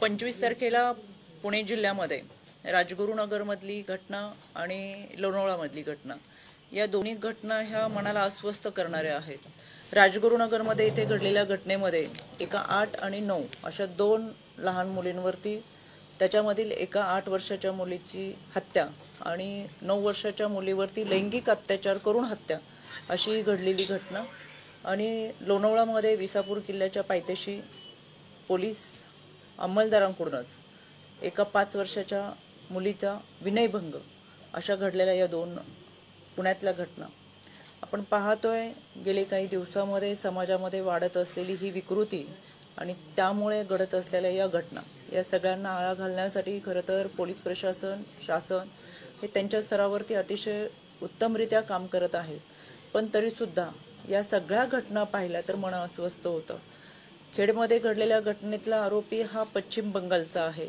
25 तारखेला पुणे जिल्ह्यामध्ये राजगुरुनगरमधली घटना आणि लोणावळामधली घटना, या दोन्ही घटना ह्या मनाला अस्वस्थ करणाऱ्या आहेत। राजगुरुनगरमध्ये इथे घडलेल्या घटनेमध्ये एका 8 आणि 9 अशा 2 लहान मुलींवरती, त्याच्यामधील एका 8 वर्षाच्या मुलीची हत्या आणि 9 वर्षाच्या मुलीवरती लैंगिक अत्याचार करून हत्या अशी घडलेली घटना। आणि लोणावळामध्ये विसापूर किल्ल्याच्या पायथ्याशी पोलीस अंमलदारांकडूनच एका 5 वर्षाच्या मुलीचा विनयभंग अशा घडलेल्या या 2 पुण्यातल्या घटना आपण पाहतोय। गेले काही दिवसांमध्ये समाजामध्ये वाढत असलेली ही विकृती आणि त्यामुळे घडत असलेल्या या घटना, या सगळ्यांना आळा घालण्यासाठी खरं तर पोलीस प्रशासन, शासन हे त्यांच्या स्तरावरती अतिशय उत्तमरित्या काम करत आहे। पण तरीसुद्धा या सगळ्या घटना पाहिल्या तर मन अस्वस्थ होतं। खेडमध्ये घडलेल्या घटनेतला आरोपी हा पश्चिम बंगालचा आहे।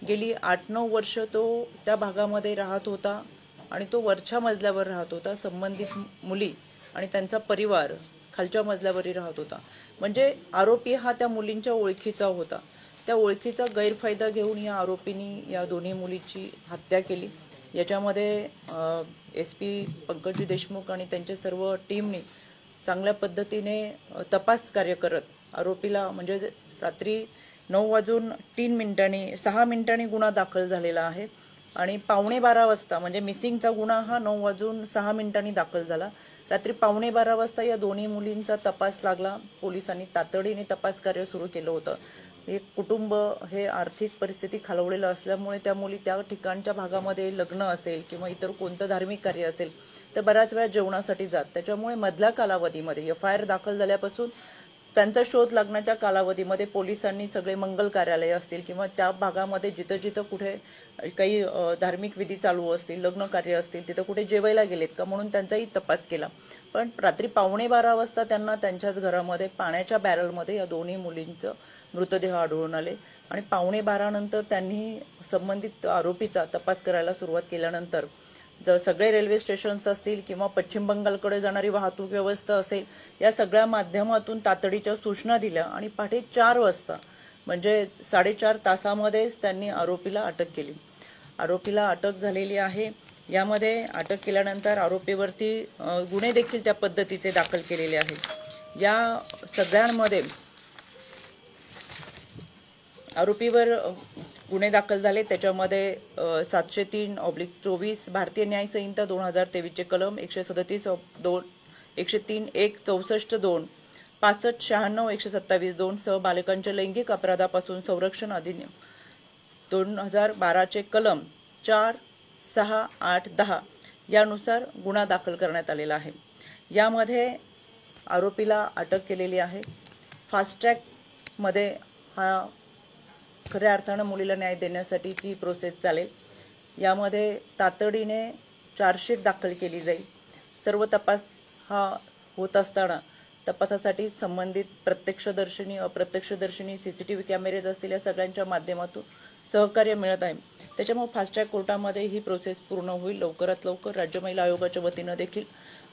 गेली 8-9 वर्ष तो त्या भागामध्ये राहत होता आणि तो वरच्या मजल्यावर राहत होता। संबंधित मुली आणि त्यांचा परिवार खालच्या मजल्यावरही राहत होता। म्हणजे आरोपी हा त्या मुलींच्या ओळखीचा होता। त्या ओळखीचा गैरफायदा घेऊन या आरोपींनी या दोन्ही मुलीची हत्या केली। याच्यामध्ये SP पंकज देशमुख आणि त्यांच्या सर्व टीमने चांगल्या पद्धतीने तपास कार्य करत आरोपीला, म्हणजे रात्री 9:03 6 मिनिटांनी गुन्हा दाखल झालेला आहे आणि 11:15 वाजता, म्हणजे मिसिंगचा गुन्हा हा 9:06 दाखल झाला। रात्री 11:15 वाजता या दोन्ही मुलींचा तपास लागला। पोलिसांनी तातडीने तपास कार्य सुरू केलं होतं। एक कुटुंब हे आर्थिक परिस्थिती खालवलेलं असल्यामुळे त्या मुली त्या ठिकाणच्या भागामध्ये लग्न असेल किंवा इतर कोणतं धार्मिक कार्य असेल तर बऱ्याच वेळा जेवणासाठी जात। त्याच्यामुळे मधल्या कालावधीमध्ये FIR दाखल झाल्यापासून त्यांचा शोध लागण्याच्या कालावधीमध्ये पोलिसांनी सगळे मंगल कार्यालय असतील किंवा त्या भागामध्ये जिथं जिथं कुठे काही धार्मिक विधी चालू असतील, लग्न कार्य असतील, तिथं कुठे जेवायला गेलेत का म्हणून त्यांचाही तपास केला। पण रात्री 11:15 वाजता त्यांना त्यांच्याच घरामध्ये पाण्याच्या बॅरलमध्ये या दोन्ही मुलींचं मृतदेह आढळून आले आणि 11:15 नंतर त्यांनी संबंधित आरोपीचा तपास करायला सुरुवात केल्यानंतर जर सगळे रेल्वे स्टेशन्स असतील किंवा पश्चिम बंगालकडे जाणारी वाहतूक व्यवस्था असेल, या सगळ्या माध्यमातून तातडीच्या सूचना दिल्या आणि पहाटे 4 वाजता, म्हणजे 4.5 तासामध्येच त्यांनी आरोपीला अटक केली। आरोपीला अटक झालेली आहे। यामध्ये अटक केल्यानंतर आरोपीवरती गुन्हे देखील त्या पद्धतीचे दाखल केलेले आहेत। या सगळ्यांमध्ये आरोपीवर गुन्हे दाखल झाले। त्याच्यामध्ये 703/24 भारतीय न्याय संहिता 2023 चे कलम 137(2), 103(1), 64(2), 65(96), 127(2) सह बालकांच्या लैंगिक अपराधापासून संरक्षण अधिनियम 2012 चे कलम 4, 6, 8, 10 यानुसार गुन्हा दाखल करण्यात आलेला आहे। यामध्ये आरोपीला अटक केलेली आहे। फास्ट ट्रॅक मध्ये हा खऱ्या अर्थानं मुलीला न्याय देण्यासाठीची प्रोसेस चालेल। यामध्ये तातडीने चार्जशीट दाखल केली जाईल। सर्व तपास हा होत असताना तपासासाठी संबंधित प्रत्यक्षदर्शनी, अप्रत्यक्षदर्शनी, CCTV कॅमेरेज असतील, या सगळ्यांच्या माध्यमातून सहकार्य मिळत आहे। त्याच्यामुळे फास्ट ट्रॅक कोर्टामध्ये ही प्रोसेस पूर्ण होईल लवकरात लवकर। राज्य महिला आयोगाच्या वतीनं देखील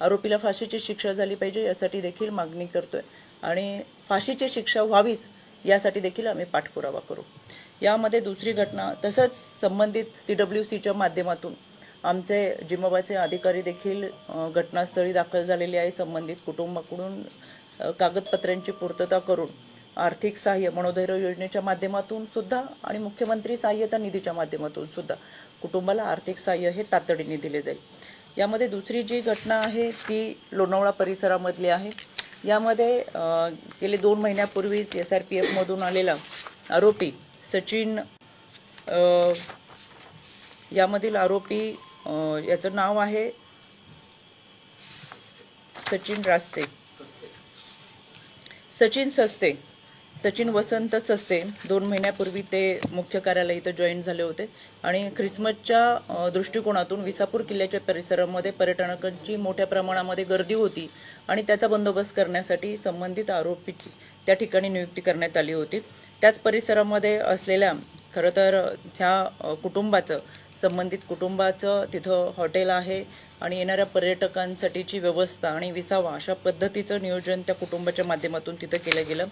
आरोपीला फाशीची शिक्षा झाली पाहिजे यासाठी देखील मागणी करतोय आणि फाशीची शिक्षा व्हावीच यासाठी देखील आम्ही पाठपुरावा करू। यामध्ये दुसरी घटना, तसंच संबंधित CWCच्या माध्यमातून आमचे जिम्माबाचे अधिकारी देखील घटनास्थळी दाखल झालेले आहे। संबंधित कुटुंबाकडून कागदपत्रांची पूर्तता करून आर्थिक सहाय्य मनोधैर्य योजनेच्या माध्यमातून सुद्धा आणि मुख्यमंत्री सहाय्यता निधीच्या माध्यमातून सुद्धा कुटुंबाला आर्थिक सहाय्य हे तातडीने दिले जाईल। यामध्ये दुसरी जी घटना आहे ती लोणावळा परिसरामधली आहे। यामध्ये गेले 2 महिन्यापूर्वी SRPF मधून आलेला आरोपी सचिन, यामधील आरोपी याचं नाव आहे सचिन सस्ते, सचिन वसंत सस्ते। 2 महिन्यापूर्वी ते मुख्य कार्यालय इथं जॉईन झाले होते आणि ख्रिसमसच्या दृष्टिकोनातून विसापूर किल्ल्याच्या परिसरामध्ये पर्यटकांची मोठ्या प्रमाणामध्ये गर्दी होती आणि त्याचा बंदोबस्त करण्यासाठी संबंधित आरोपीची त्या ठिकाणी नियुक्ती करण्यात आली होती। त्याच परिसरामध्ये असलेल्या खरं तर ह्या कुटुंबाचं, संबंधित कुटुंबाचं तिथं हॉटेल आहे आणि येणाऱ्या पर्यटकांसाठीची व्यवस्था आणि विसावा अशा पद्धतीचं नियोजन त्या कुटुंबाच्या माध्यमातून तिथं केलं गेलं।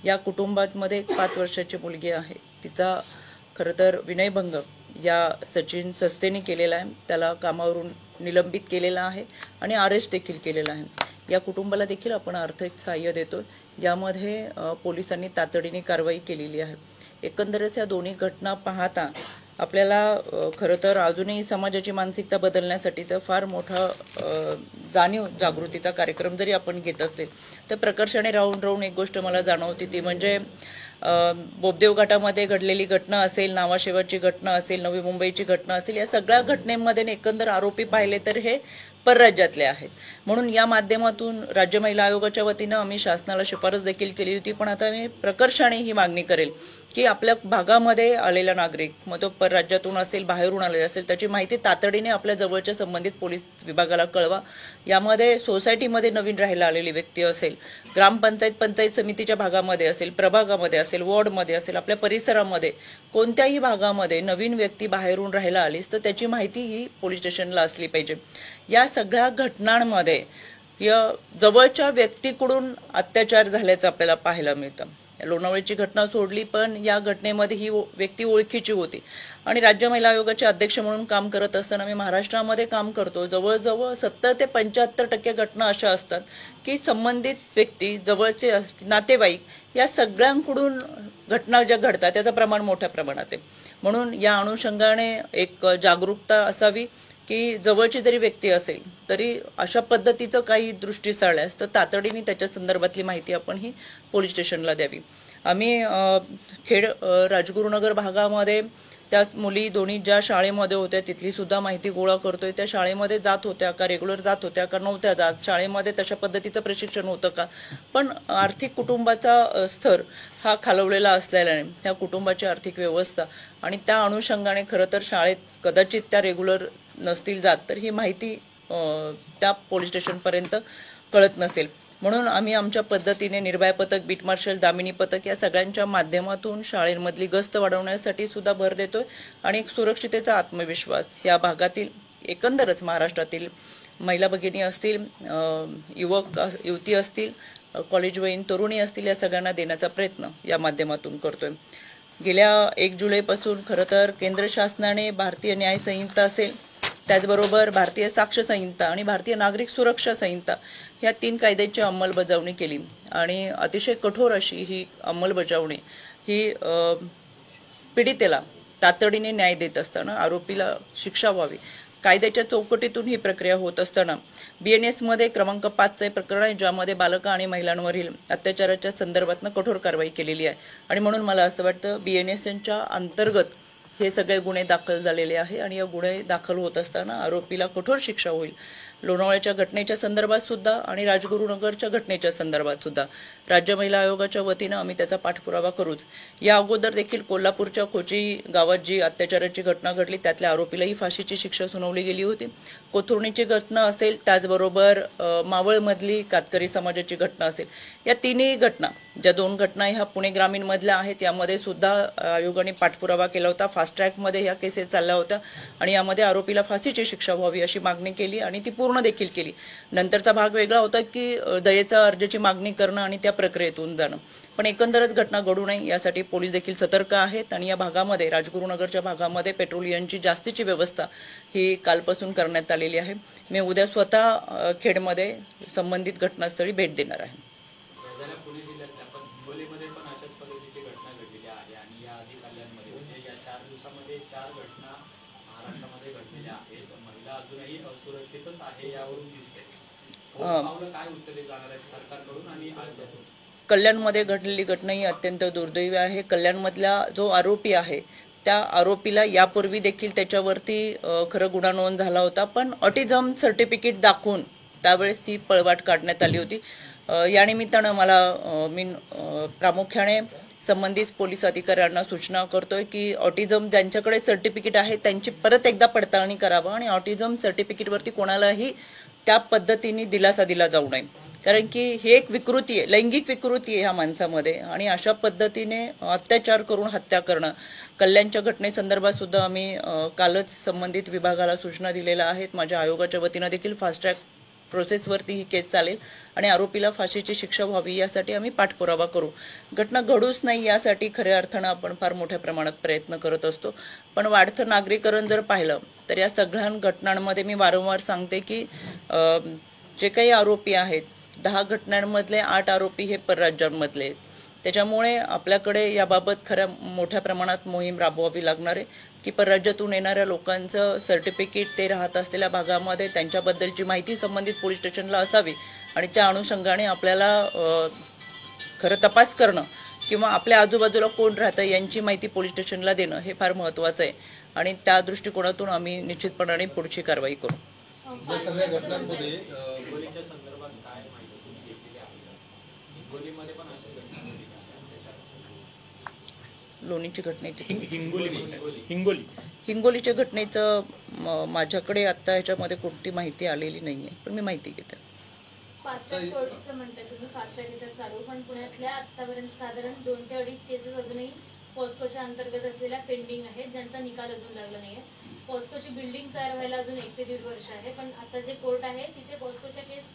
या कुटुंबामध्ये 5 वर्षाची मुलगी आहे, तिचा खरं तर विनयभंग या सचिन सस्तेनी केलेला आहे, त्याला कामावरून निलंबित केलेला आहे आणि अरेस्ट देखील केलेला आहे। या कुटुंबाला देखील आपण आर्थिक सहाय्य देतो, यामध्ये पोलिसांनी तातडीने कारवाई केलेली आहे। एकंदरच या दोन्ही घटना पाहता आपल्याला खरं तर अजूनही समाजाची मानसिकता बदलण्यासाठीचा फार मोठा जाणीव जागृतीचा कार्यक्रम जरी आपण घेत असेल तर प्रकर्षाने राहून एक गोष्ट मला जाणवते, ती म्हणजे बोबदेव घाटामध्ये घडलेली घटना असेल, नावाशेवाची घटना असेल, नवी मुंबईची घटना असेल, या सगळ्या घटनेमध्ये एकंदर आरोपी पाहिले तर हे परराज्यातले आहेत। म्हणून या माध्यमातून राज्य महिला आयोगाच्या वतीनं आम्ही शासनाला शिफारस देखील केली होती, पण आता मी प्रकर्षाने ही मागणी करेल की आपल्या भागामध्ये आलेला नागरिक, मग तो परराज्यातून असेल, बाहेरून आलेला असेल, त्याची माहिती तातडीने आपल्या जवळच्या संबंधित पोलीस विभागाला कळवा। यामध्ये सोसायटीमध्ये नवीन राहायला आलेली व्यक्ती असेल, ग्रामपंचायत पंचायत समितीच्या भागामध्ये असेल, प्रभागामध्ये असेल, वॉर्डमध्ये असेल, आपल्या परिसरामध्ये कोणत्याही भागामध्ये नवीन व्यक्ती बाहेरून राहायला आलीस तर त्याची माहिती ही पोलीस स्टेशनला असली पाहिजे। या सगळ्या घटनांमध्ये या जवळच्या व्यक्तीकडून अत्याचार झाल्याचं आपल्याला पाहायला मिळतं। लोणावळ्याची घटना सोडली, पण या घटनेमध्ये ही व्यक्ती ओळखीची होती आणि राज्य महिला आयोगाचे अध्यक्ष म्हणून काम करत असताना मी महाराष्ट्रामध्ये काम करतो, जवळजवळ 70 ते 75% घटना अशा असतात की संबंधित व्यक्ती, जवळचे नातेवाईक या सगळ्यांकडून घटना ज्या घडतात त्याचं प्रमाण मोठ्या प्रमाणात आहे। म्हणून या अनुषंगाने एक जागरूकता असावी की जवळची जरी व्यक्ती असेल तरी अशा पद्धतीचं काही दृष्टीस आल्यास तर तातडीने त्याच्या संदर्भातली माहिती आपण ही पोलीस स्टेशनला द्यावी। आम्ही खेड राजगुरुनगर भागामध्ये त्या मुली दोन्ही ज्या शाळेमध्ये होत्या तिथली सुद्धा माहिती गोळा करतोय। त्या शाळेमध्ये जात होत्या का, रेग्युलर जात होत्या का, नव्हत्या जात, शाळेमध्ये तशा पद्धतीचं प्रशिक्षण होतं का, पण आर्थिक कुटुंबाचा स्तर हा खालवलेला असल्याने त्या कुटुंबाची आर्थिक व्यवस्था आणि त्या अनुषंगाने खरं तर शाळेत कदाचित त्या रेग्युलर नसतील जात तर ही माहिती त्या पोलीस स्टेशनपर्यंत कळत नसेल। म्हणून आम्ही आमच्या पद्धतीने निर्भया पथक, बीट मार्शल, दामिनी पथक या सगळ्यांच्या माध्यमातून शाळेमधली गस्त वाढवण्यासाठी सुद्धा भर देतोय आणि एक सुरक्षितेचा आत्मविश्वास या भागातील, एकंदरच महाराष्ट्रातील महिला भगिनी असतील, युवक युवती असतील, कॉलेजवयीन तरुणी असतील, या सगळ्यांना देण्याचा प्रयत्न या माध्यमातून करतोय। गेल्या 1 जुलैपासून खरं तर केंद्र शासनाने भारतीय न्याय संहिता असेल, त्याचबरोबर भारतीय साक्ष संहिता आणि भारतीय नागरिक सुरक्षा संहिता ह्या 3 कायद्यांची अंमलबजावणी केली आणि अतिशय कठोर अशी ही अंमलबजावणी ही पीडितेला तातडीने न्याय देत असताना आरोपीला शिक्षा व्हावी कायद्याच्या चौकटीतून ही प्रक्रिया होत असताना BNS मध्ये क्रमांक 5 प्रकरण आहे, ज्यामध्ये बालक आणि महिलांवरील अत्याचाराच्या संदर्भात कठोर कारवाई केलेली आहे आणि म्हणून मला असं वाटतं BNSच्या अंतर्गत हे सगळे गुन्हे दाखल झालेले आहे आणि या गुन्हे दाखल होत असताना आरोपीला कठोर शिक्षा होईल। लोणावळ्याच्या घटनेच्या संदर्भात सुद्धा आणि राजगुरुनगरच्या घटनेच्या संदर्भात सुद्धा राज्य महिला आयोगाच्या वतीनं आम्ही त्याचा पाठपुरावा करूच। या अगोदर देखील कोल्हापूरच्या खोची गावात जी अत्याचाराची घटना घडली त्यातल्या आरोपीलाही फाशीची शिक्षा सुनावली गेली होती। कोथरूडची घटना असेल, त्याचबरोबर मावळमधली कातकरी समाजाची घटना असेल, या तिन्ही घटना, ज्या 2 घटना ह्या पुणे ग्रामीण मधल्या आहेत, यामध्ये सुद्धा आयोगाने पाठपुरावा केला होता। फास्ट ट्रॅकमध्ये ह्या केसेस चालल्या होत्या आणि यामध्ये आरोपीला फाशीची शिक्षा व्हावी अशी मागणी केली आणि ती पूर्ण देखील केली। नंतरचा भाग वेगळा होता की दयेचा अर्जाची मागणी करणं आणि त्या प्रक्रियेतून जाणं, पण एकंदरच घटना घडू नये यासाठी पोलीस देखील सतर्क आहेत आणि या भागामध्ये, राजगुरुनगरच्या भागामध्ये पेट्रोलियमची जास्तीची व्यवस्था ही कालपासून करण्यात आलेली आहे। मी उद्या स्वतः खेडमध्ये संबंधित घटनास्थळी भेट देणार आहे। कल्याणमध्ये घडलेली घटना ही अत्यंत दुर्दैवी आहे। कल्याणमधला जो आरोपी आहे त्या आरोपीला यापूर्वी देखील त्याच्यावरती खरं गुन्हा नोंद झाला होता, पण ऑटिझम सर्टिफिकेट दाखवून त्यावेळेस ती पळवाट काढण्यात आली होती। या निमित्तानं मी प्रामुख्याने संबंधित पोलीस अधिकाऱ्यांना सूचना करतोय की ऑटिझम ज्यांच्याकडे सर्टिफिकेट आहे त्यांची परत एकदा पडताळणी करावं आणि ऑटिझम सर्टिफिकेटवरती कोणालाही त्या पद्धतीने दिलासा दिला जाऊ नये, कारण की ही एक विकृती आहे, लैंगिक विकृती आहे ह्या माणसामध्ये, आणि अशा पद्धतीने अत्याचार करून हत्या करणं. कल्याणच्या घटनेसंदर्भात सुद्धा आम्ही कालच संबंधित विभागाला सूचना दिलेल्या आहेत. माझ्या आयोगाच्या वतीनं देखील फास्ट ट्रॅक प्रोसेसवरती ही केस चालेल आणि आरोपीला फाशीची शिक्षा व्हावी यासाठी आम्ही पाठपुरावा करू. घटना घडूच नाही यासाठी खऱ्या अर्थानं आपण फार मोठ्या प्रमाणात प्रयत्न करत असतो. पण वाढतं नागरीकरण जर पाहिलं तर या सगळ्या घटनांमध्ये मी वारंवार सांगते की जे काही आरोपी आहेत, 10 घटनांमधले 8 आरोपी हे परराज्यांमधले आहेत. त्याच्यामुळे आपल्याकडे याबाबत खऱ्या मोठ्या प्रमाणात मोहीम राबवावी लागणार आहे की परराज्यातून येणाऱ्या लोकांचं सर्टिफिकेट ते राहत असलेल्या भागामध्ये त्यांच्याबद्दलची माहिती संबंधित पोलीस स्टेशनला असावी आणि त्या अनुषंगाने आपल्याला खरं तपास करणं किंवा आपल्या आजूबाजूला कोण राहतं यांची माहिती पोलीस स्टेशनला देणं हे फार महत्त्वाचं आहे आणि त्या दृष्टिकोनातून आम्ही निश्चितपणाने पुढची कारवाई करू. या सगळ्या घटनांमध्ये हिंगोलीच्या संदर्भात काय माहिती तुम्ही घेतलेली आहे? हिंगोलीमध्ये पण अशा घटना घडल्या. लोणीची घटनेची हिंगोलीच्या घटनेचं माझ्याकडे आता ह्याच्यामध्ये कोणती माहिती आलेली नाहीये, पण मी माहिती घेते. फास्ट ट्रॅक कोर्टचं म्हणताय तुम्ही, फास्ट ट्रॅक याच्यात चालू, पण पुण्यातल्या आतापर्यंत साधारण 2 ते 2.5 केसेस अजूनही पॉस्कोच्या अंतर्गत असलेल्या पेंडिंग आहेत, ज्यांचा निकाल अजून लागला नाहीये. पॉस्कोची बिल्डिंग तयार व्हायला अजून 1 ते 1.5 वर्ष आहे, पण आता जे कोर्ट आहे तिथे पॉस्कोच्या केस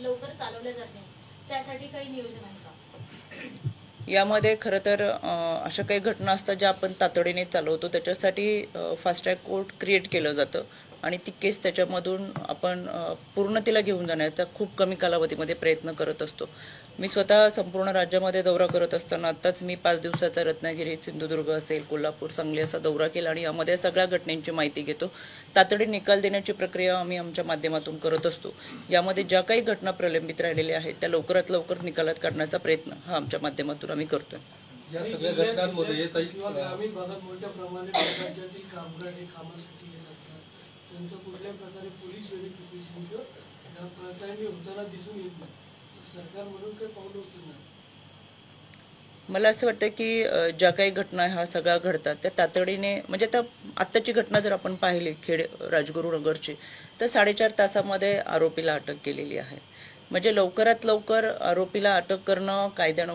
लवकर चालवल्या जात नाही. त्यासाठी काही नियोजन आहे का? यामध्ये खरं तर अशा काही घटना असतात ज्या आपण तातडीने चालवतो, त्याच्यासाठी फास्ट ट्रॅक कोर्ट क्रिएट केलं जातं आणि ती केस त्याच्यामधून आपण पूर्णतेला घेऊन जाण्याचा खूप कमी कालावधीमध्ये प्रयत्न करत असतो. मी स्वतः संपूर्ण राज्यामध्ये दौरा करत असताना आत्ताच मी 5 दिवसाचा रत्नागिरी, सिंधुदुर्ग असेल, कोल्हापूर, सांगली असा दौरा केला आणि यामध्ये सगळ्या घटनांची माहिती घेतो. तातडी निकाल देण्याची प्रक्रिया आम्ही आमच्या माध्यमातून करत असतो. यामध्ये ज्या काही घटना प्रलंबित राहिलेल्या आहेत त्या लवकरात लवकर निकालात काढण्याचा प्रयत्न हा आमच्या माध्यमातून आम्ही करतोय. या सगळ्या घटनांमध्ये ग्रामीण भागात मोठ्या प्रमाणात राज्यातील कामगार हे कामासाठी येत असतात, त्यांचं कुठल्या प्रकारे पोलीस व्हेरिफिकेशन किंवा प्रकारे होताना दिसून येत नाही. सरकार म्हणून काही पाऊल उचलणार? मला असं वाटतं की ज्या काही घटना ह्या सगळ्या घडतात त्या तातडीने, म्हणजे आता आत्ताची घटना जर आपण पाहिली खेड राजगुरुनगरची, तर 4.5 तासामध्ये आरोपीला अटक केलेली आहे. म्हणजे लवकरात लवकर आरोपीला अटक करणं कायद्यानं